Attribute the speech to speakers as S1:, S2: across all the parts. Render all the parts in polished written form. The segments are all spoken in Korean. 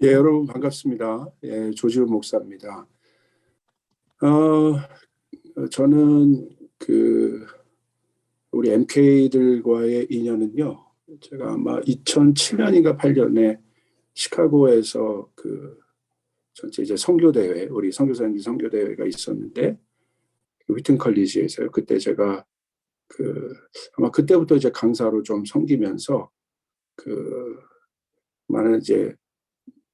S1: 예, 여러분 반갑습니다. 예, 조지훈 목사입니다. 저는 우리 MK들과의 인연은요. 제가 아마 2007년인가 8년에 시카고에서 전체 이제 선교대회, 우리 선교사님들 선교대회가 있었는데 휘튼 컬리지에서요. 그때 제가 아마 그때부터 이제 강사로 좀 섬기면서 많은 이제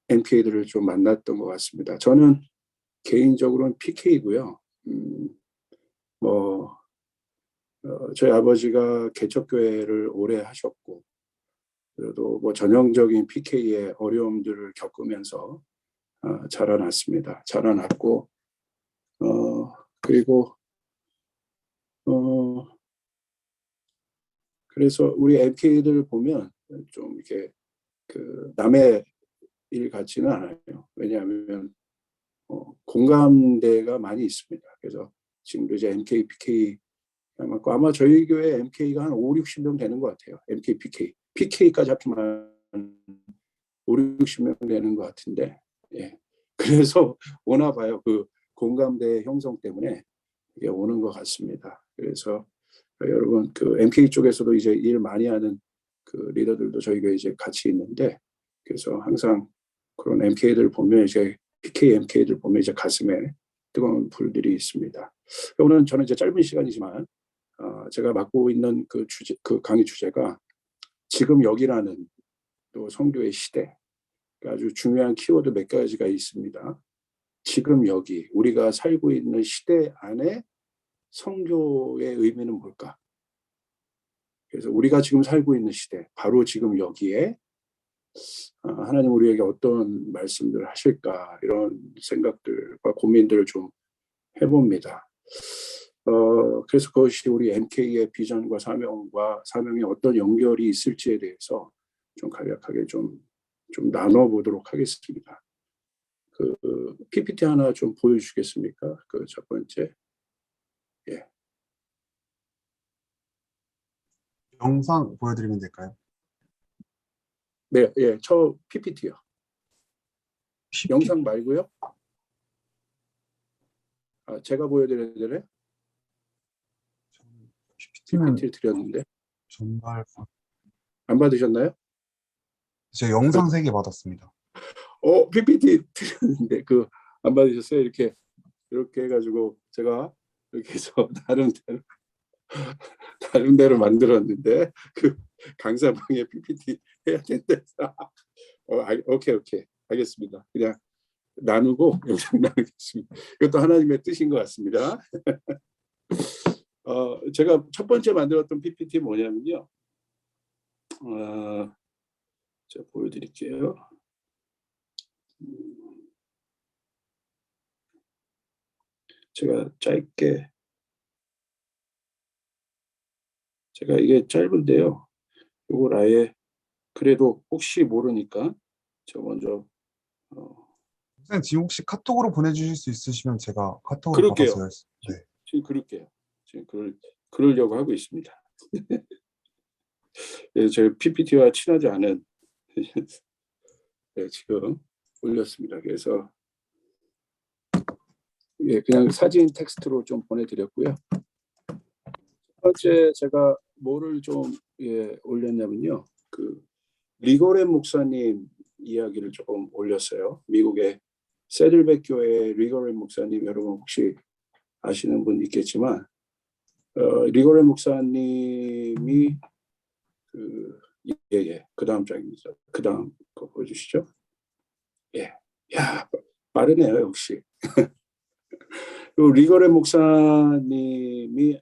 S1: MK들을 좀 만났던 것 같습니다. 저는 개인적으로는 PK고요. 저희 아버지가 개척교회를 오래 하셨고, 그래도 뭐 전형적인 PK의 어려움들을 겪으면서 자라났습니다. 자라났고, 그리고, 어, 그래서 우리 MK들 보면 좀 이렇게 남의 일 같지는 않아요. 왜냐하면 공감대가 많이 있습니다. 그래서 지금도 이제 MK, PK 아마 저희 교회 MK가 한 5, 60명 되는 것 같아요. MK, PK. PK까지 합치면 5, 60명 되는 것 같은데, 예. 그래서 오나 봐요. 공감대 형성 때문에 이게 오는 것 같습니다. 그래서 여러분, MK 쪽에서도 이제 일 많이 하는 리더들도 저희 교회 이제 같이 있는데, 그래서 항상 그런 MK들 보면 이제 PK, MK들 보면 이제 가슴에 뜨거운 불들이 있습니다. 오늘 저는 이제 짧은 시간이지만 제가 맡고 있는 강의 주제가 지금 여기라는 또 선교의 시대, 아주 중요한 키워드 몇 가지가 있습니다. 지금 여기 우리가 살고 있는 시대 안에 선교의 의미는 뭘까? 그래서 우리가 지금 살고 있는 시대, 바로 지금 여기에 하나님 우리에게 어떤 말씀들을 하실까, 이런 생각들과 고민들을 좀 해봅니다. 그래서 그것이 우리 MK의 비전과 사명에 어떤 연결이 있을지에 대해서 좀 간략하게 좀 나눠보도록 하겠습니다. PPT 하나 좀 보여주시겠습니까? 첫 번째. 예.
S2: 영상 보여드리면 될까요?
S1: 네, 예, 저 PPT요. 영상 말고요? 제가 보여드려야 되나요? PPT를 드렸는데.
S2: 전달.
S1: 안 받으셨나요?
S2: 제가 영상 3개 받았습니다.
S1: PPT 드렸는데 안 받으셨어요? 이렇게 해가지고 제가 이렇게 해서 나름대로 만들었는데 강사방에 PPT 해야 된다. 오케이 알겠습니다. 그냥 나누고 영상 나누겠습니다. 이것도 하나님의 뜻인 것 같습니다. 제가 첫 번째 만들었던 PPT 뭐냐면요. 제가 보여드릴게요. 제가 이게 짧은데요. 이걸 아예 그래도 혹시 모르니까 저 먼저
S2: 선생님 지금 혹시 카톡으로 보내주실 수 있으시면 제가 카톡으로
S1: 그럴게요.
S2: 받아서요. 네.
S1: 지금 그럴게요. 지금 그러려고 하고 있습니다. 예, 제가 PPT와 친하지 않은 네, 지금 올렸습니다. 그래서 예, 그냥 사진 텍스트로 좀 보내드렸고요. 첫 번째 제가 뭐를 좀 올렸냐면요. 리거렌 목사님 이야기를 조금 올렸어요. 미국의 세들백 교회 리거렌 목사님, 여러분 혹시 아시는 분 있겠지만 리거렌 목사님이 그 다음 장입니다. 그 다음 거 보여주시죠. 예, 야 빠르네요 역시. 리거렌 목사님이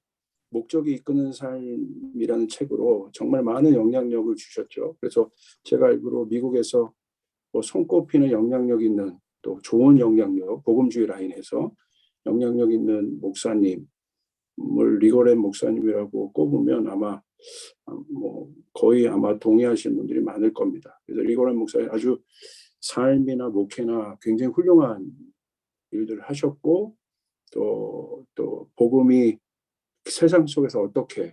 S1: 목적이 이끄는 삶이라는 책으로 정말 많은 영향력을 주셨죠. 그래서 제가 알기로 미국에서 손꼽히는 영향력 있는, 또 좋은 영향력, 복음주의 라인에서 영향력 있는 목사님을 리거렌 목사님이라고 꼽으면 아마 거의 아마 동의하시는 분들이 많을 겁니다. 그래서 리거렌 목사님 아주 삶이나 목회나 굉장히 훌륭한 일들을 하셨고, 또 복음이 세상 속에서 어떻게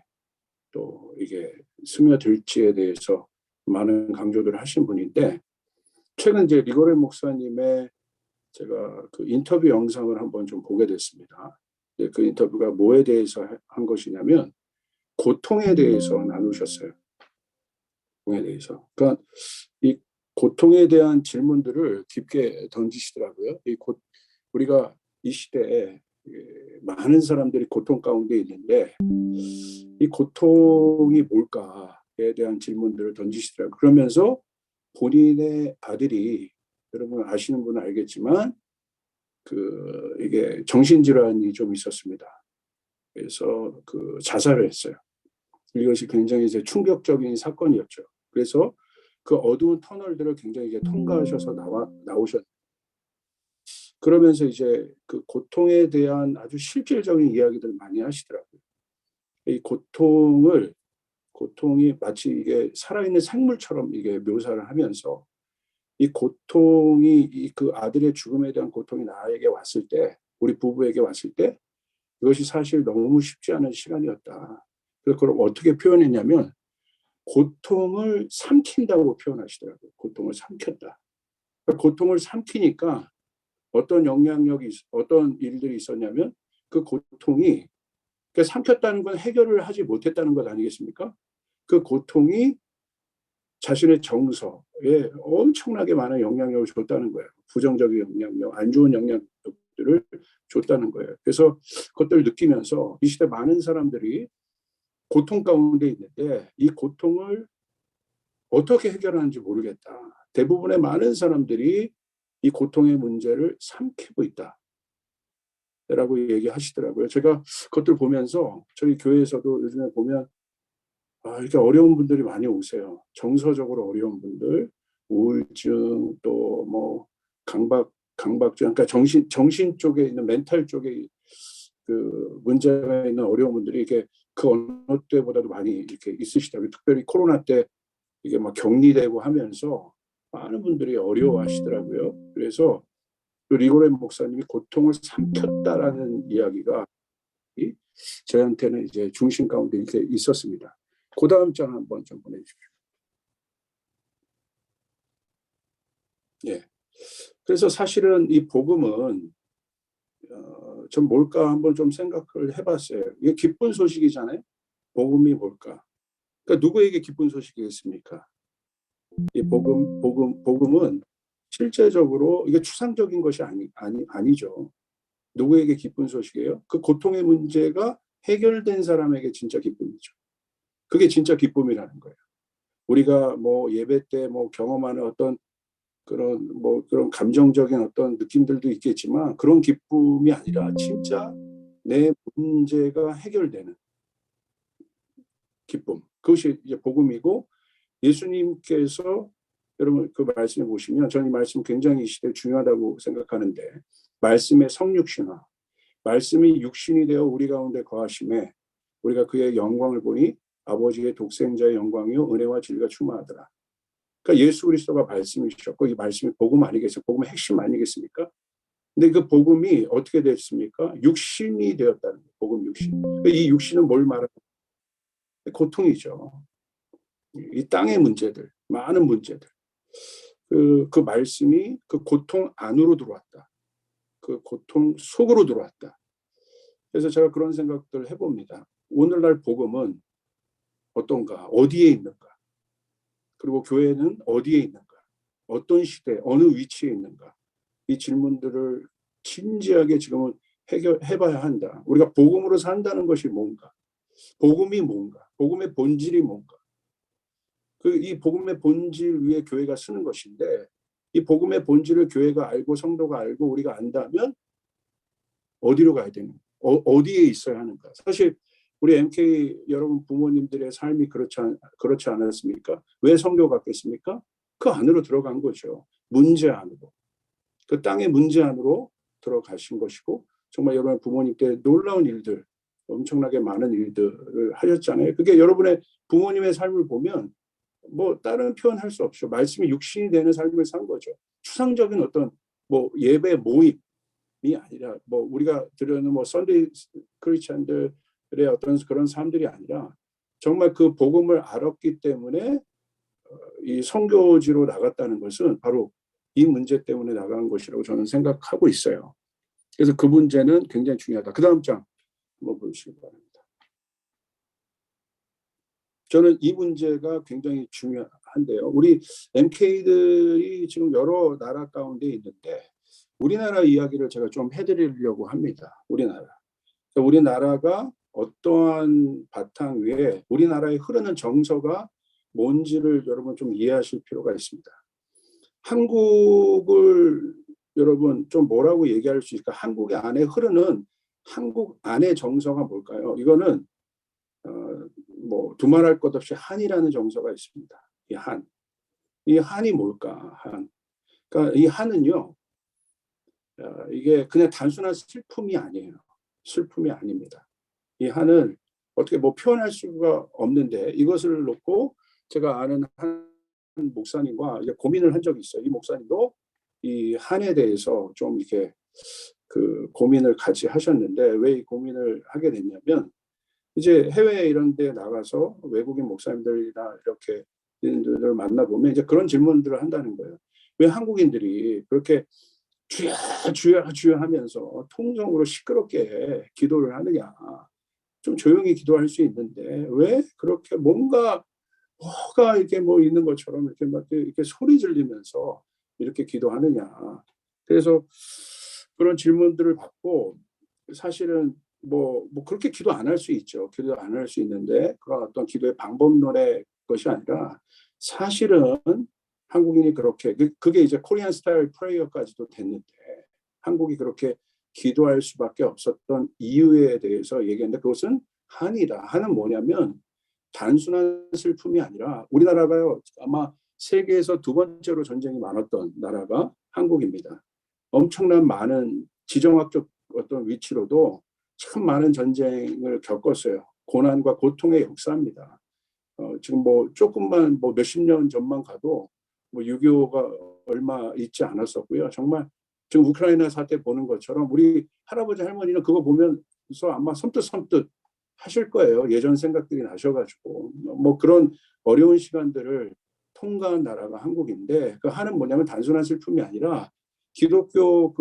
S1: 또 이게 스며들지에 대해서 많은 강조들을 하신 분인데, 최근 이제 리고렌 목사님의 제가 그 인터뷰 영상을 한번 좀 보게 됐습니다. 그 인터뷰가 뭐에 대해서 한 것이냐면 고통에 대해서 나누셨어요. 고통에 대해서. 그러니까 이 고통에 대한 질문들을 깊게 던지시더라고요. 우리가 이 시대에 많은 사람들이 고통 가운데 있는데 이 고통이 뭘까에 대한 질문들을 던지시더라고요. 그러면서 본인의 아들이, 여러분 아시는 분은 알겠지만 이게 정신질환이 좀 있었습니다. 그래서 자살을 했어요. 이것이 굉장히 이제 충격적인 사건이었죠. 그래서 그 어두운 터널들을 굉장히 이제 통과하셔서 나오셨. 그러면서 이제 그 고통에 대한 아주 실질적인 이야기들 많이 하시더라고요. 이 고통이 마치 이게 살아있는 생물처럼 이게 묘사를 하면서 이 고통이 그 아들의 죽음에 대한 고통이 나에게 왔을 때, 우리 부부에게 왔을 때 이것이 사실 너무 쉽지 않은 시간이었다. 그래서 그걸 어떻게 표현했냐면 고통을 삼킨다고 표현하시더라고요. 고통을 삼켰다. 그러니까 고통을 삼키니까 어떤 일들이 있었냐면 그 고통이, 그러니까 삼켰다는 건 해결을 하지 못했다는 것 아니겠습니까? 그 고통이 자신의 정서에 엄청나게 많은 영향력을 줬다는 거예요. 부정적인 영향력, 안 좋은 영향력들을 줬다는 거예요. 그래서 그것들을 느끼면서 이 시대 많은 사람들이 고통 가운데 있는데 이 고통을 어떻게 해결하는지 모르겠다. 대부분의 많은 사람들이 이 고통의 문제를 삼키고 있다. 라고 얘기하시더라고요. 제가 그것들 보면서 저희 교회에서도 요즘에 보면 이렇게 어려운 분들이 많이 오세요. 정서적으로 어려운 분들, 우울증, 또 뭐 강박증, 그러니까 정신 쪽에 있는 멘탈 쪽에 그 문제가 있는 어려운 분들이 이게 그 어느 때보다도 많이 이렇게 있으시더라고요. 특별히 코로나 때 이게 막 격리되고 하면서 많은 분들이 어려워하시더라고요. 그래서 리고렌 목사님이 고통을 삼켰다라는 이야기가 저한테는 이제 중심 가운데 이렇게 있었습니다. 그 다음 장 한번 좀 보내주십시오. 예. 그래서 사실은 이 복음은 좀 뭘까 한번 좀 생각을 해봤어요. 이게 기쁜 소식이잖아요. 복음이 뭘까? 그러니까 누구에게 기쁜 소식이겠습니까? 이 복음은 실제적으로 이게 추상적인 것이 아니죠. 누구에게 기쁜 소식이에요? 그 고통의 문제가 해결된 사람에게 진짜 기쁨이죠. 그게 진짜 기쁨이라는 거예요. 우리가 뭐 예배 때 뭐 경험하는 어떤 그런 감정적인 어떤 느낌들도 있겠지만 그런 기쁨이 아니라 진짜 내 문제가 해결되는 기쁨. 그것이 이제 복음이고, 예수님께서 여러분 그 말씀을 보시면 저는 이 말씀 굉장히 이 시대에 중요하다고 생각하는데, 말씀의 성육신화, 말씀이 육신이 되어 우리 가운데 거하심에 우리가 그의 영광을 보니 아버지의 독생자의 영광이요 은혜와 진리가 충만하더라. 그러니까 예수 그리스도가 말씀이셨고 이 말씀이 복음 아니겠어요? 복음의 핵심 아니겠습니까? 근데 그 복음이 어떻게 됐습니까? 육신이 되었다는 거예요. 복음 육신. 이 육신은 뭘 말하는 거예요? 고통이죠. 이 땅의 문제들, 많은 문제들. 그 말씀이 그 고통 안으로 들어왔다. 그 고통 속으로 들어왔다. 그래서 제가 그런 생각들을 해봅니다. 오늘날 복음은 어떤가? 어디에 있는가? 그리고 교회는 어디에 있는가? 어떤 시대, 어느 위치에 있는가? 이 질문들을 진지하게 지금은 해봐야 한다. 우리가 복음으로 산다는 것이 뭔가? 복음이 뭔가? 복음의 본질이 뭔가? 이 복음의 본질 위에 교회가 쓰는 것인데, 이 복음의 본질을 교회가 알고 성도가 알고 우리가 안다면 어디로 가야 되는, 어디에 있어야 하는가? 사실 우리 MK 여러분 부모님들의 삶이 그렇지 않았습니까? 왜 성교 받겠습니까? 그 안으로 들어간 거죠. 문제 안으로. 그 땅의 문제 안으로 들어가신 것이고, 정말 여러분 부모님 때 놀라운 일들, 엄청나게 많은 일들을 하셨잖아요. 그게 여러분의 부모님의 삶을 보면 뭐 다른 표현할 수 없죠. 말씀이 육신이 되는 삶을 산 거죠. 추상적인 어떤 뭐 예배 모임이 아니라, 뭐 우리가 들으는 뭐 선데이 크리스찬들의 어떤 그런 사람들이 아니라 정말 그 복음을 알았기 때문에 이 선교지로 나갔다는 것은 바로 이 문제 때문에 나간 것이라고 저는 생각하고 있어요. 그래서 그 문제는 굉장히 중요하다. 그 다음 장 한번 보시기 바랍니다. 저는 이 문제가 굉장히 중요한데요. 우리 MK들이 지금 여러 나라 가운데 있는데 우리나라 이야기를 제가 좀 해드리려고 합니다. 우리나라가 어떠한 바탕 위에 우리나라에 흐르는 정서가 뭔지를 여러분 좀 이해하실 필요가 있습니다. 한국을 여러분 좀 뭐라고 얘기할 수 있을까? 한국 안에 흐르는 한국 안의 정서가 뭘까요? 이거는 뭐 두말할 것 없이 한이라는 정서가 있습니다. 이 한이 뭘까? 그러니까 이 한은요, 이게 그냥 단순한 슬픔이 아니에요. 슬픔이 아닙니다. 이 한을 어떻게 뭐 표현할 수가 없는데 이것을 놓고 제가 아는 한 목사님과 이제 고민을 한 적이 있어요. 이 목사님도 이 한에 대해서 좀 이렇게 그 고민을 같이 하셨는데 왜 이 고민을 하게 됐냐면 이제 해외 이런 데 나가서 외국인 목사님들이나 이렇게 인들을 만나보면 이제 그런 질문들을 한다는 거예요. 왜 한국인들이 그렇게 주여 주여 주여 하면서 통성으로 시끄럽게 기도를 하느냐. 좀 조용히 기도할 수 있는데 왜 그렇게 뭐가 이렇게 뭐 있는 것처럼 이렇게 막 이렇게 소리 지르면서 이렇게 기도하느냐. 그래서 그런 질문들을 받고 사실은 뭐 그렇게 기도 안 할 수 있죠. 기도 안 할 수 있는데 그런 어떤 기도의 방법론의 것이 아니라 사실은 한국인이 그렇게 그게 이제 코리안 스타일 프레이어까지도 됐는데 한국이 그렇게 기도할 수밖에 없었던 이유에 대해서 얘기했는데 그것은 한이다. 한은 뭐냐면 단순한 슬픔이 아니라 우리나라가요 아마 세계에서 두 번째로 전쟁이 많았던 나라가 한국입니다. 엄청난 많은 지정학적 어떤 위치로도 참 많은 전쟁을 겪었어요. 고난과 고통의 역사입니다. 지금 뭐 조금만 뭐 몇십 년 전만 가도 뭐 6.25가 얼마 있지 않았었고요. 정말 지금 우크라이나 사태 보는 것처럼 우리 할아버지 할머니는 그거 보면서 아마 섬뜩 하실 거예요. 예전 생각들이 나셔가지고 뭐 그런 어려운 시간들을 통과한 나라가 한국인데 그 한은 뭐냐면 단순한 슬픔이 아니라 기독교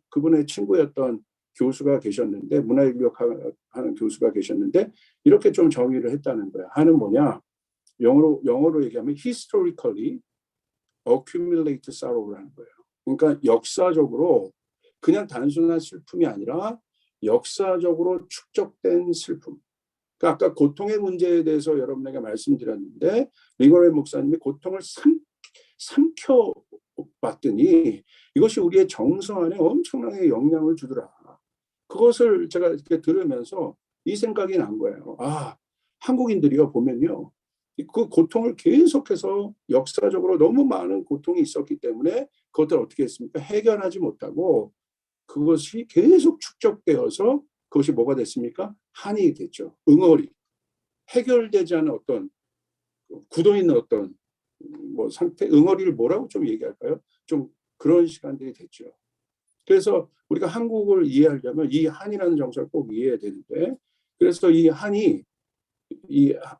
S1: 그분의 친구였던 교수가 계셨는데 문화인력 하는 교수가 계셨는데 이렇게 좀 정의를 했다는 거예요. 한은 뭐냐? 영어로 얘기하면 historically accumulated sorrow라는 거예요. 그러니까 역사적으로 그냥 단순한 슬픔이 아니라 역사적으로 축적된 슬픔. 그러니까 아까 고통의 문제에 대해서 여러분에게 말씀드렸는데 리거레 목사님이 고통을 삼켜봤더니 이것이 우리의 정서 안에 엄청나게 영향을 주더라. 그것을 제가 이렇게 들으면서 이 생각이 난 거예요. 아, 한국인들이요 보면요. 그 고통을 계속해서 역사적으로 너무 많은 고통이 있었기 때문에 그것들을 어떻게 했습니까? 해결하지 못하고 그것이 계속 축적되어서 그것이 뭐가 됐습니까? 한이 됐죠. 응어리. 해결되지 않은 어떤 굳어있는 어떤 뭐 상태, 응어리를 뭐라고 좀 얘기할까요? 좀 그런 시간들이 됐죠. 그래서 우리가 한국을 이해하려면 이 한이라는 정서를 꼭 이해해야 되는데 그래서 이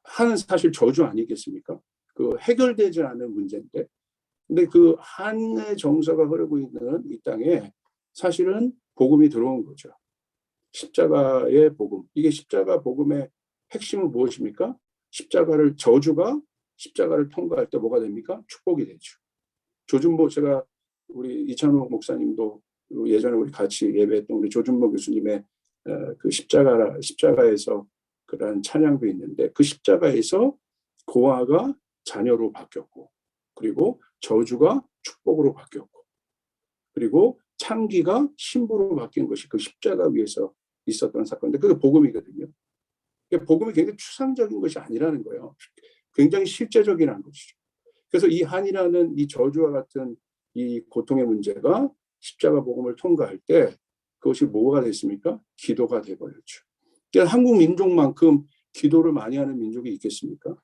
S1: 한은 사실 저주 아니겠습니까? 그 해결되지 않은 문제인데 근데 그 한의 정서가 흐르고 있는 이 땅에 사실은 복음이 들어온 거죠. 십자가의 복음. 이게 십자가 복음의 핵심은 무엇입니까? 저주가 십자가를 통과할 때 뭐가 됩니까? 축복이 되죠. 조준모 제가 우리 이찬호 목사님도 예전에 우리 같이 예배했던 우리 조준모 교수님의 그 십자가에서 그런 찬양도 있는데 그 십자가에서 고아가 자녀로 바뀌었고 그리고 저주가 축복으로 바뀌었고 그리고 창기가 신부로 바뀐 것이 그 십자가 위에서 있었던 사건인데 그게 복음이거든요. 복음이 굉장히 추상적인 것이 아니라는 거예요. 굉장히 실제적이라는 것이죠. 그래서 이 한이라는 이 저주와 같은 이 고통의 문제가 십자가 복음을 통과할 때 그것이 뭐가 됐습니까? 기도가 돼버렸죠. 그러니까 한국 민족만큼 기도를 많이 하는 민족이 있겠습니까?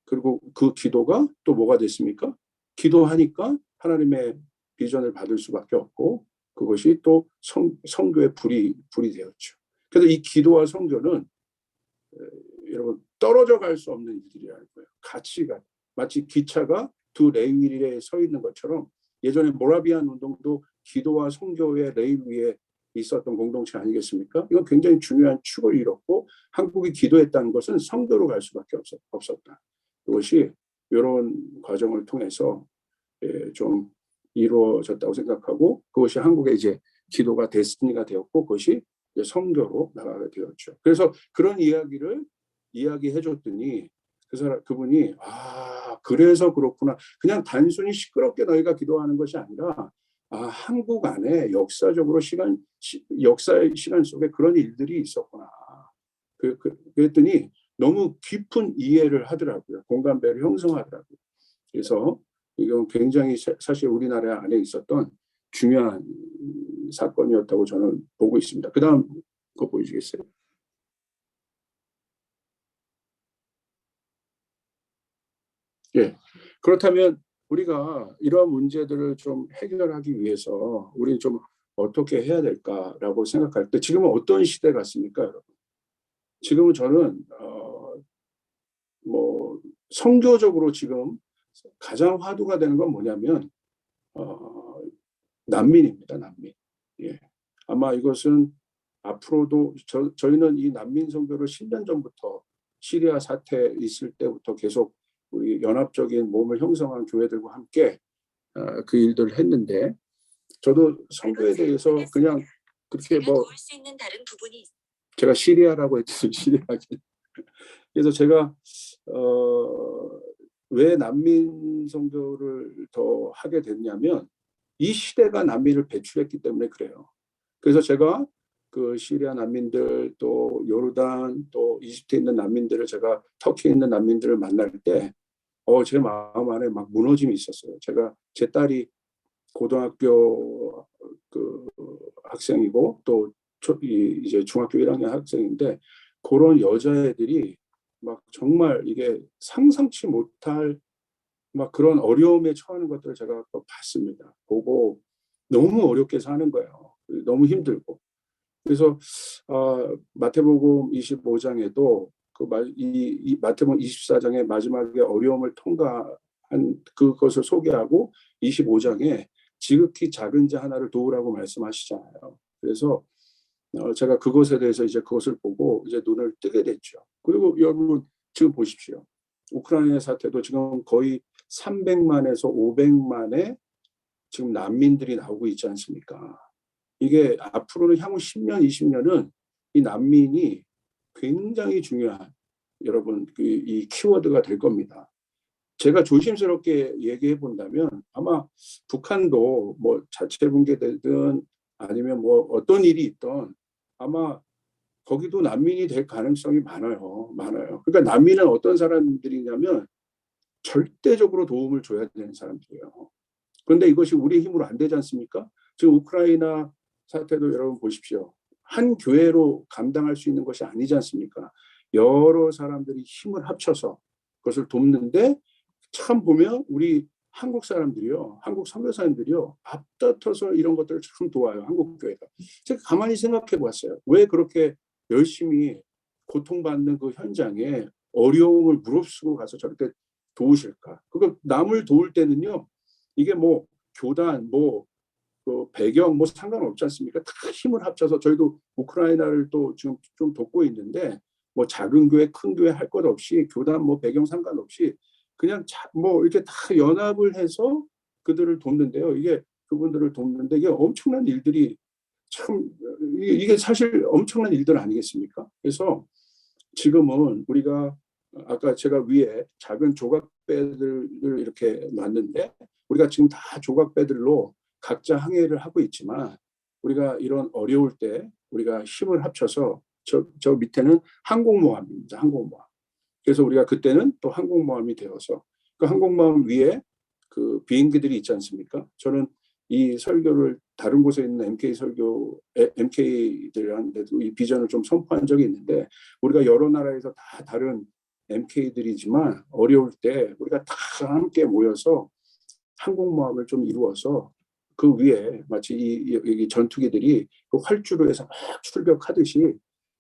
S1: 그리고 그 기도가 또 뭐가 됐습니까? 기도하니까 하나님의 비전을 받을 수밖에 없고 그것이 또 성교의 불이 되었죠. 그래서 이 기도와 성교는 여러분 떨어져 갈 수 없는 일들이라는 거예요. 같이 마치 기차가 두 레일에 서 있는 것처럼 예전에 모라비안 운동도 기도와 선교의 레일 위에 있었던 공동체 아니겠습니까? 이건 굉장히 중요한 축을 이뤘고 한국이 기도했다는 것은 선교로 갈 수밖에 없었다. 그것이 이런 과정을 통해서 좀 이루어졌다고 생각하고 그것이 한국의 이제 기도가 데스티니가 되었고 그것이 이제 선교로 나가게 되었죠. 그래서 그런 이야기를 이야기해 줬더니 그분이 그래서 그렇구나. 그냥 단순히 시끄럽게 너희가 기도하는 것이 아니라 한국 안에 역사적으로 역사의 시간 속에 그런 일들이 있었구나. 그랬더니 너무 깊은 이해를 하더라고요. 공감대를 형성하더라고요. 그래서 이건 굉장히 사실 우리나라 안에 있었던 중요한 사건이었다고 저는 보고 있습니다. 그 다음 거 보여주겠어요? 예. 그렇다면 우리가 이러한 문제들을 좀 해결하기 위해서 우리는 좀 어떻게 해야 될까라고 생각할 때 지금은 어떤 시대 같습니까, 여러분? 지금은 저는 뭐 선교적으로 지금 가장 화두가 되는 건 뭐냐면 난민입니다, 난민. 예. 아마 이것은 앞으로도 저희는 이 난민 선교를 10년 전부터 시리아 사태 있을 때부터 계속 우리 연합적인 몸을 형성한 교회들과 함께 그 일들을 했는데 저도 선교에 대해서 그냥 그렇게 뭐 제가 시리아라고 했더니 시리아긴 그래서 제가 왜 난민 선교를 더 하게 됐냐면 이 시대가 난민을 배출했기 때문에 그래요. 그래서 제가 그 시리아 난민들 또 요르단 또 이집트에 있는 난민들을 제가 터키에 있는 난민들을 만날 때 제 마음 안에 막 무너짐이 있었어요. 제 딸이 고등학교 그 학생이고 또 이제 중학교 1학년 학생인데 그런 여자애들이 막 정말 이게 상상치 못할 막 그런 어려움에 처하는 것들을 제가 봤습니다. 보고 너무 어렵게 사는 거예요. 너무 힘들고. 그래서 마태복음 25장에도 이 마태복음 24장의 마지막에 어려움을 통과한 그것을 소개하고 25장에 지극히 작은 자 하나를 도우라고 말씀하시잖아요. 그래서 제가 그것에 대해서 이제 그것을 보고 이제 눈을 뜨게 됐죠. 그리고 여러분 지금 보십시오. 우크라이나 사태도 지금 거의 300만에서 500만의 지금 난민들이 나오고 있지 않습니까? 이게 앞으로는 향후 10년, 20년은 이 난민이 굉장히 중요한 여러분 이 키워드가 될 겁니다. 제가 조심스럽게 얘기해 본다면 아마 북한도 뭐 자체 붕괴되든 아니면 뭐 어떤 일이 있던 아마 거기도 난민이 될 가능성이 많아요. 많아요. 그러니까 난민은 어떤 사람들이냐면 절대적으로 도움을 줘야 되는 사람들이에요. 그런데 이것이 우리의 힘으로 안 되지 않습니까? 지금 우크라이나 사태도 여러분 보십시오. 한 교회로 감당할 수 있는 것이 아니지 않습니까? 여러 사람들이 힘을 합쳐서 그것을 돕는데 참 보면 우리 한국 사람들이요. 한국 선교사님들이요. 앞다퉈서 이런 것들을 참 도와요. 한국 교회가. 제가 가만히 생각해 봤어요. 왜 그렇게 열심히 고통받는 그 현장에 어려움을 무릅쓰고 가서 저렇게 도우실까? 그거 남을 도울 때는요. 이게 뭐 교단 그 배경 뭐 상관없지 않습니까? 다 힘을 합쳐서 저희도 우크라이나를 또 지금 좀 돕고 있는데 뭐 작은 교회 큰 교회 할 것 없이 교단 뭐 배경 상관없이 그냥 뭐 이렇게 다 연합을 해서 그들을 돕는데요. 이게 그분들을 돕는데 이게 엄청난 일들이 참 이게 사실 엄청난 일들 아니겠습니까? 그래서 지금은 우리가 아까 제가 위에 작은 조각배들을 이렇게 놨는데 우리가 지금 다 조각배들로 각자 항해를 하고 있지만 우리가 이런 어려울 때 우리가 힘을 합쳐서 저 밑에는 항공모함입니다. 항공모함. 그래서 우리가 그때는 또 항공모함이 되어서 그 항공모함 위에 그 비행기들이 있지 않습니까? 저는 이 설교를 다른 곳에 있는 MK들한테도 이 비전을 좀 선포한 적이 있는데 우리가 여러 나라에서 다 다른 MK들이지만 어려울 때 우리가 다 함께 모여서 항공모함을 좀 이루어서 그 위에 마치 이 전투기들이 그 활주로 해서 막 출격하듯이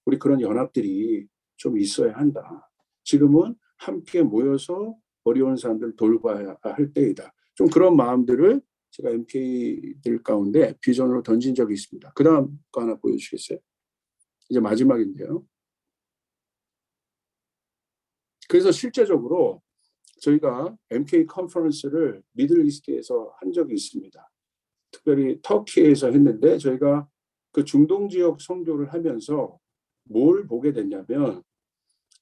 S1: 우리 그런 연합들이 좀 있어야 한다. 지금은 함께 모여서 어려운 사람들을 돌봐야 할 때이다. 좀 그런 마음들을 제가 MK들 가운데 비전으로 던진 적이 있습니다. 그 다음 거 하나 보여주시겠어요? 이제 마지막인데요. 그래서 실제적으로 저희가 MK 컨퍼런스를 미들 이스트에서 한 적이 있습니다. 특별히 터키에서 했는데 저희가 그 중동 지역 선교를 하면서 뭘 보게 됐냐면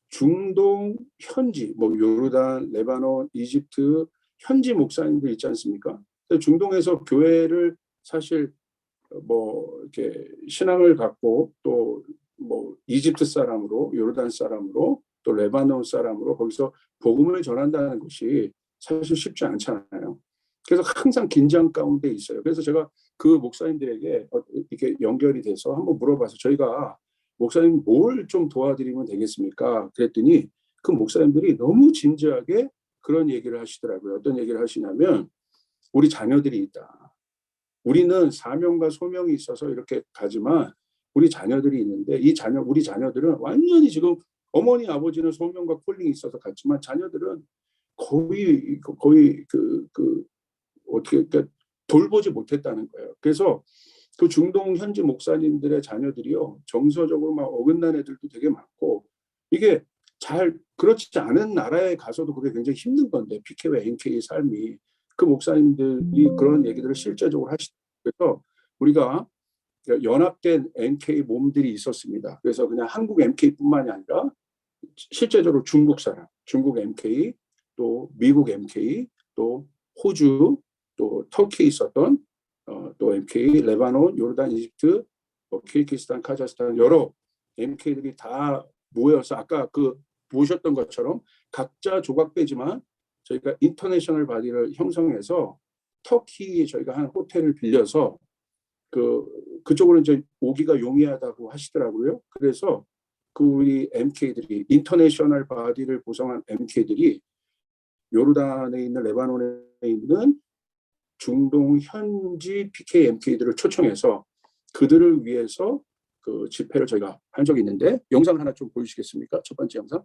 S1: 중동 현지, 뭐 요르단, 레바논, 이집트 현지 목사님들 있지 않습니까? 중동에서 교회를 사실 뭐 이렇게 신앙을 갖고 또 뭐 이집트 사람으로, 요르단 사람으로, 또 레바논 사람으로 거기서 복음을 전한다는 것이 사실 쉽지 않잖아요. 그래서 항상 긴장 가운데 있어요. 그래서 제가 그 목사님들에게 이렇게 연결이 돼서 한번 물어봐서 저희가 목사님 뭘 좀 도와드리면 되겠습니까? 그랬더니 그 목사님들이 너무 진지하게 그런 얘기를 하시더라고요. 어떤 얘기를 하시냐면 우리 자녀들이 있다. 우리는 사명과 소명이 있어서 이렇게 가지만 우리 자녀들이 있는데 우리 자녀들은 완전히 지금 어머니 아버지는 소명과 콜링이 있어서 갔지만 자녀들은 거의 어떻게 돌보지 못했다는 거예요. 그래서 그 중동 현지 목사님들의 자녀들이요 정서적으로 막 어긋난 애들도 되게 많고 이게 잘 그렇지 않은 나라에 가서도 그게 굉장히 힘든 건데 PK와 NK의 삶이 그 목사님들이 그런 얘기들을 실제적으로 하시고 그래서 우리가 연합된 NK 몸들이 있었습니다. 그래서 그냥 한국 MK뿐만이 아니라 실제적으로 중국 사람, 중국 MK, 또 미국 MK, 또 호주, 또 터키에 있었던 또 MK, 레바논, 요르단, 이집트, 키르기스탄, 카자흐스탄 여러 MK들이 다 모여서 아까 그 보셨던 것처럼 각자 조각되지만 저희가 인터내셔널 바디를 형성해서 터키에 저희가 한 호텔을 빌려서 그쪽으로 이제 오기가 용이하다고 하시더라고요. 그래서 그 우리 MK들이 인터내셔널 바디를 구성한 MK들이 요르단에 있는 레바논에 있는 중동 현지 PK MK들을 초청해서 그들을 위해서 그 집회를 저희가 한 적이 있는데 영상을 하나 좀 보여주시겠습니까? 첫 번째 영상.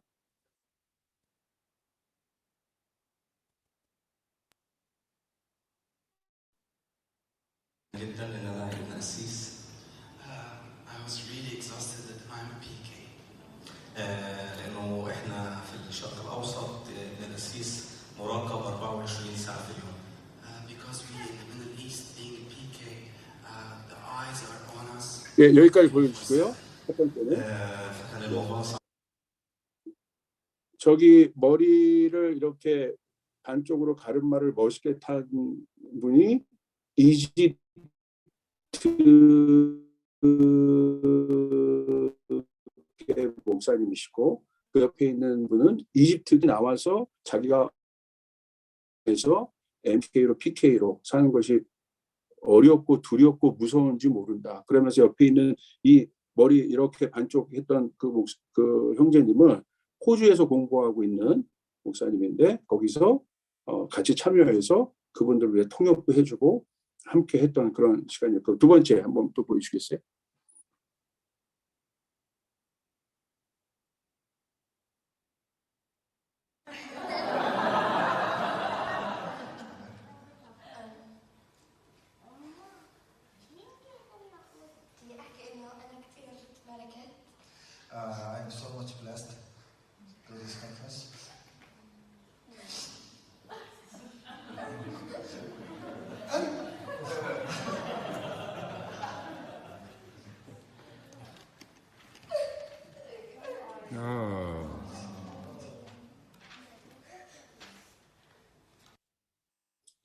S3: جدا ان انا ابن قسيس. I was really exhausted that I'm a PK. لانه احنا في الشرق الاوسط القسيس مراقب 24 ساعه في اليوم. Because we in the Middle East being a PK, the eyes are on us.
S1: 예, 여기까지 보여주시고요. 첫 번째는
S3: فكان الموضوع صعب.
S1: 저기 머리를 이렇게 반쪽으로 가르마를 멋있게 탄 분이 이집트 목사님이시고 그 옆에 있는 분은 이집트에 나와서 자기가 해서 MK로 PK로 사는 것이 어렵고 두렵고 무서운지 모른다. 그러면서 옆에 있는 이 머리 이렇게 반쪽 했던 그 형제님은 호주에서 공부하고 있는 목사님인데 거기서 같이 참여해서 그분들 위해 통역도 해주고 함께 했던 그런 시간이었고 두 번째 한번 또 보여주시겠어요?
S3: I'm so much blessed to this conference.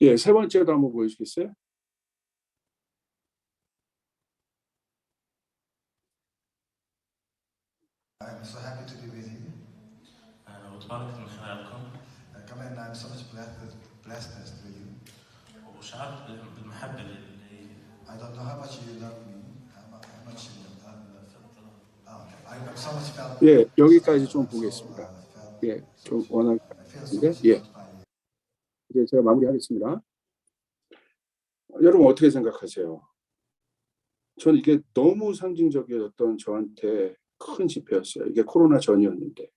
S1: 예, 세 번째도 한번 보여주시겠어요?
S3: I'm so happy to be with you.
S4: وتبارك من خلالكم
S3: كمان I'm so much blessed with you.
S4: وشعرت بالمحبة اللي
S3: I don't know how much you love me. How much you love I'm so much felt.
S1: 예, 여기까지 좀 보겠습니다. 예, 좀 원하는데 예, 이제 제가 마무리하겠습니다. 여러분 어떻게 생각하세요? 저는 이게 너무 상징적이었던 저한테 큰 집회였어요. 이게 코로나 전이었는데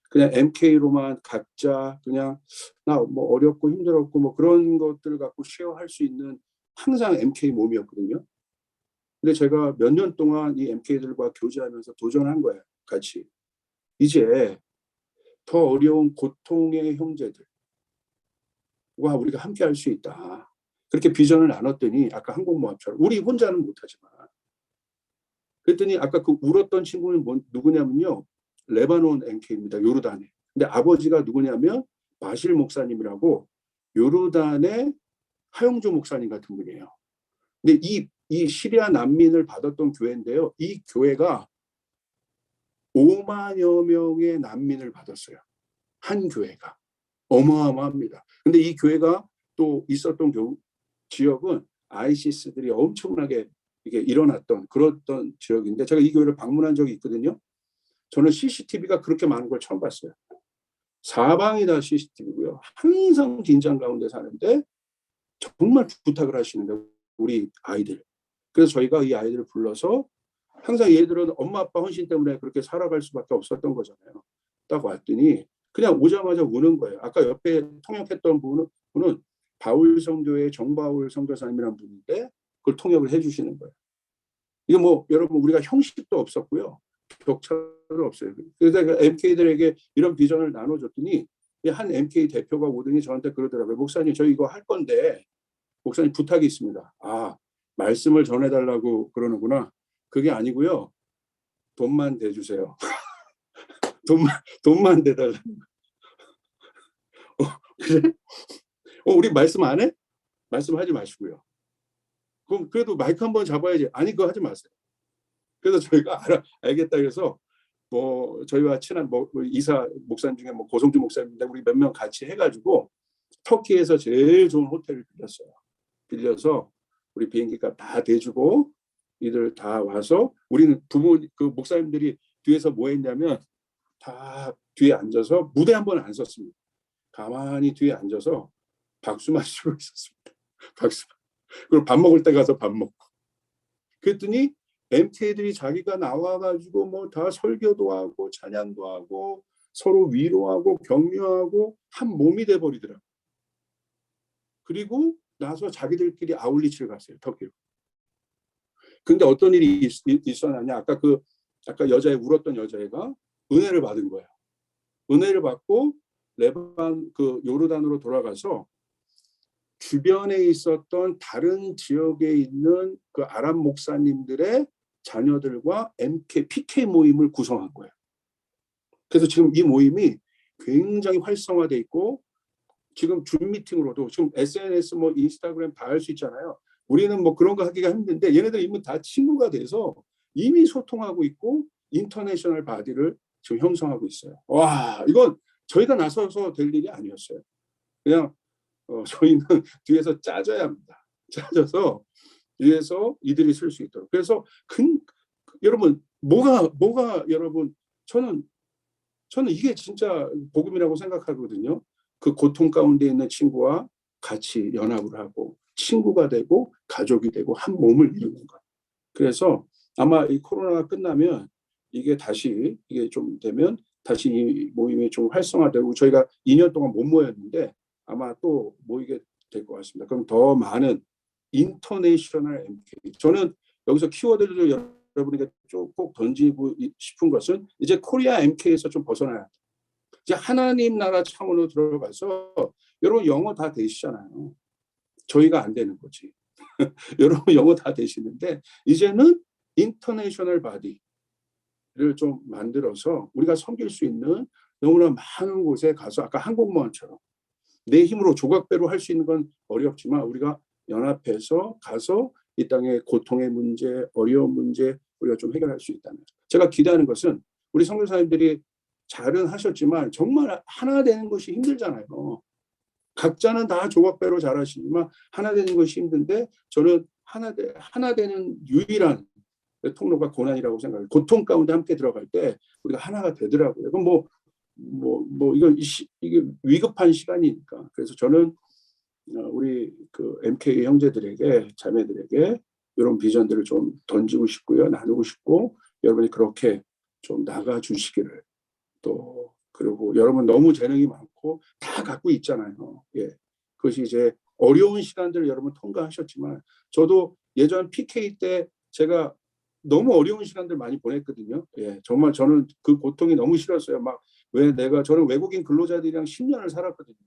S1: 그냥 MK로만 각자 그냥 나 뭐 어렵고 힘들었고 뭐 그런 것들을 갖고 쉐어할 수 있는 항상 MK 몸이었거든요. 근데 제가 몇 년 동안 이 MK들과 교제하면서 도전한 거예요. 같이. 이제 더 어려운 고통의 형제들과 우리가 함께 할 수 있다. 그렇게 비전을 나눴더니 아까 한국모함처럼 우리 혼자는 못하지만 그랬더니 아까 그 울었던 친구는 누구냐면요. 레바논 MK입니다. 요르단에. 근데 아버지가 누구냐면 바실 목사님이라고 요르단의 하용조 목사님 같은 분이에요. 근데 이 시리아 난민을 받았던 교회인데요. 이 교회가 5만여 명의 난민을 받았어요. 한 교회가. 어마어마합니다. 근데 이 교회가 또 있었던 지역은 아이시스들이 엄청나게 이게 일어났던 그랬던 지역인데 제가 이 교회를 방문한 적이 있거든요. 저는 CCTV가 그렇게 많은 걸 처음 봤어요. 사방이 다 CCTV고요. 항상 긴장 가운데 사는데 정말 부탁을 하시는 거예요. 우리 아이들. 그래서 저희가 이 아이들을 불러서 항상 얘들은 엄마 아빠 헌신 때문에 그렇게 살아갈 수밖에 없었던 거잖아요. 딱 왔더니 그냥 오자마자 우는 거예요. 아까 옆에 통역했던 분은 바울 성교의 정바울 선교사님이라는 분인데 그걸 통역을 해주시는 거예요. 이게 뭐 여러분 우리가 형식도 없었고요. 격차도 없어요. 그래서 제가 MK들에게 이런 비전을 나눠줬더니 한 MK 대표가 오더니 저한테 그러더라고요. 목사님 저 이거 할 건데 목사님 부탁이 있습니다. 아 말씀을 전해달라고 그러는구나. 그게 아니고요. 돈만 대주세요. 돈만 대달라. 그래? 우리 말씀 안 해? 말씀하지 마시고요. 그럼 그래도 마이크 한번 잡아야지. 아니 그거 하지 마세요. 그래서 저희가 알겠다 그래서 뭐 저희와 친한 뭐 이사 목사님 중에 뭐 고성주 목사님인데 우리 몇 명 같이 해가지고 터키에서 제일 좋은 호텔을 빌렸어요. 빌려서 우리 비행기값 다 대주고 이들 다 와서 우리는 그 목사님들이 뒤에서 뭐 했냐면 다 뒤에 앉아서 무대 한 번 안 섰습니다. 가만히 뒤에 앉아서 박수만 치고 있었습니다. 박수. 그리고 밥 먹을 때 가서 밥 먹고. 그랬더니 MK들이 자기가 나와가지고 뭐 다 설교도 하고 찬양도 하고 서로 위로하고 격려하고 한 몸이 돼버리더라고요. 그리고 나서 자기들끼리 아울리치를 갔어요. 터키로. 근데 어떤 일이 있었느냐. 아까 여자애 울었던 여자애가 은혜를 받은 거예요. 은혜를 받고 요르단으로 돌아가서 주변에 있었던 다른 지역에 있는 그 아랍 목사님들의 자녀들과 PK 모임을 구성한 거예요. 그래서 지금 이 모임이 굉장히 활성화돼 있고 지금 줌 미팅으로도 지금 SNS 뭐 인스타그램 다 할 수 있잖아요. 우리는 뭐 그런 거 하기가 힘든데 얘네들 이미 다 친구가 돼서 이미 소통하고 있고 인터내셔널 바디를 지금 형성하고 있어요. 와, 이건 저희가 나서서 될 일이 아니었어요. 그냥 저희는 뒤에서 짜줘야 합니다. 짜줘서 뒤에서 이들이 쓸 수 있도록. 그래서 여러분 뭐가 여러분 저는 이게 진짜 복음이라고 생각하거든요. 그 고통 가운데 있는 친구와 같이 연합을 하고 친구가 되고 가족이 되고 한 몸을 이루는 것. 그래서 아마 이 코로나가 끝나면 이게 좀 되면 다시 이 모임이 좀 활성화되고 저희가 2년 동안 못 모였는데 아마 또 모이게 될 것 같습니다. 그럼 더 많은 인터내셔널 MK. 저는 여기서 키워드를 여러분에게 좀 꼭 던지고 싶은 것은 이제 코리아 MK에서 좀 벗어나야 돼요. 이제 하나님 나라 차원으로 들어가서 여러분 영어 다 되시잖아요. 저희가 안 되는 거지. 여러분 영어 다 되시는데 이제는 인터내셔널 바디를 좀 만들어서 우리가 섬길 수 있는 너무나 많은 곳에 가서 아까 한국모함처럼 내 힘으로 조각배로 할 수 있는 건 어렵지만 우리가 연합해서 가서 이 땅의 고통의 문제, 어려운 문제 우리가 좀 해결할 수 있다면 제가 기대하는 것은 우리 선교사님들이 잘은 하셨지만 정말 하나 되는 것이 힘들잖아요. 각자는 다 조각배로 잘하시지만 하나 되는 것이 힘든데 저는 하나 되는 유일한 통로가 고난이라고 생각해요. 고통 가운데 함께 들어갈 때 우리가 하나가 되더라고요. 그럼 이게 위급한 시간이니까. 그래서 저는 우리 그 MK 형제들에게 자매들에게 이런 비전들을 좀 던지고 싶고요, 나누고 싶고 여러분이 그렇게 좀 나가 주시기를 또 그리고 여러분 너무 재능이 많고 다 갖고 있잖아요. 예. 그것이 이제 어려운 시간들을 여러분 통과하셨지만 저도 예전 PK 때 제가 너무 어려운 시간들 많이 보냈거든요. 예. 정말 저는 그 고통이 너무 싫었어요. 막 왜 저는 외국인 근로자들이랑 10년을 살았거든요.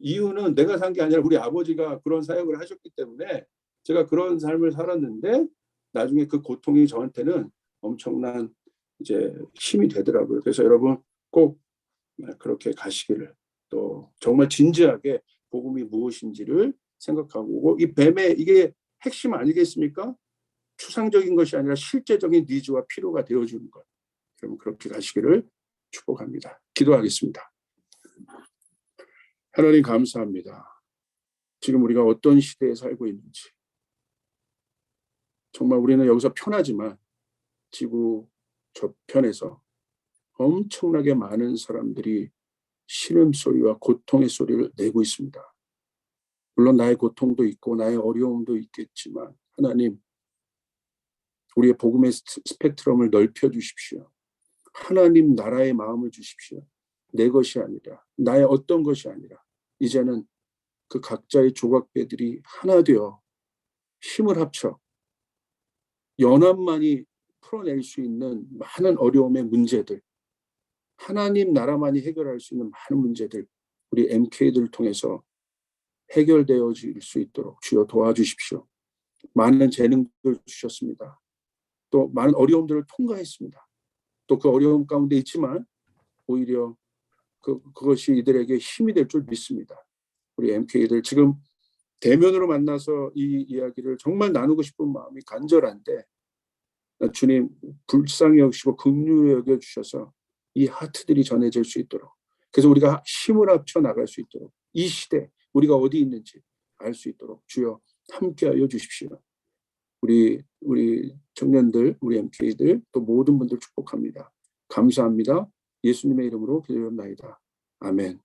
S1: 이유는 내가 산 게 아니라 우리 아버지가 그런 사역을 하셨기 때문에 제가 그런 삶을 살았는데 나중에 그 고통이 저한테는 엄청난 이제 힘이 되더라고요. 그래서 여러분 꼭 그렇게 가시기를, 또 정말 진지하게 복음이 무엇인지를 생각하고, 이 뱀의 이게 핵심 아니겠습니까? 추상적인 것이 아니라 실제적인 니즈와 필요가 되어주는 것. 그럼 그렇게 가시기를 축복합니다. 기도하겠습니다. 하나님 감사합니다. 지금 우리가 어떤 시대에 살고 있는지. 정말 우리는 여기서 편하지만 지구 저편에서 엄청나게 많은 사람들이 신음소리와 고통의 소리를 내고 있습니다. 물론 나의 고통도 있고 나의 어려움도 있겠지만 하나님, 우리의 복음의 스펙트럼을 넓혀주십시오. 하나님 나라의 마음을 주십시오. 내 것이 아니라, 나의 어떤 것이 아니라 이제는 그 각자의 조각배들이 하나 되어 힘을 합쳐 연합만이 풀어낼 수 있는 많은 어려움의 문제들, 하나님 나라만이 해결할 수 있는 많은 문제들, 우리 MK들을 통해서 해결되어질 수 있도록 주여 도와주십시오. 많은 재능들 주셨습니다. 또 많은 어려움들을 통과했습니다. 또 그 어려움 가운데 있지만 오히려 그것이 이들에게 힘이 될 줄 믿습니다. 우리 MK들 지금 대면으로 만나서 이 이야기를 정말 나누고 싶은 마음이 간절한데 주님 불쌍히 여기시고 긍휼히 여겨주셔서 이 하트들이 전해질 수 있도록, 그래서 우리가 힘을 합쳐 나갈 수 있도록, 이 시대 우리가 어디 있는지 알 수 있도록 주여 함께하여 주십시오. 우리 청년들, 우리 MK들, 또 모든 분들 축복합니다. 감사합니다. 예수님의 이름으로 기도합나이다. 아멘.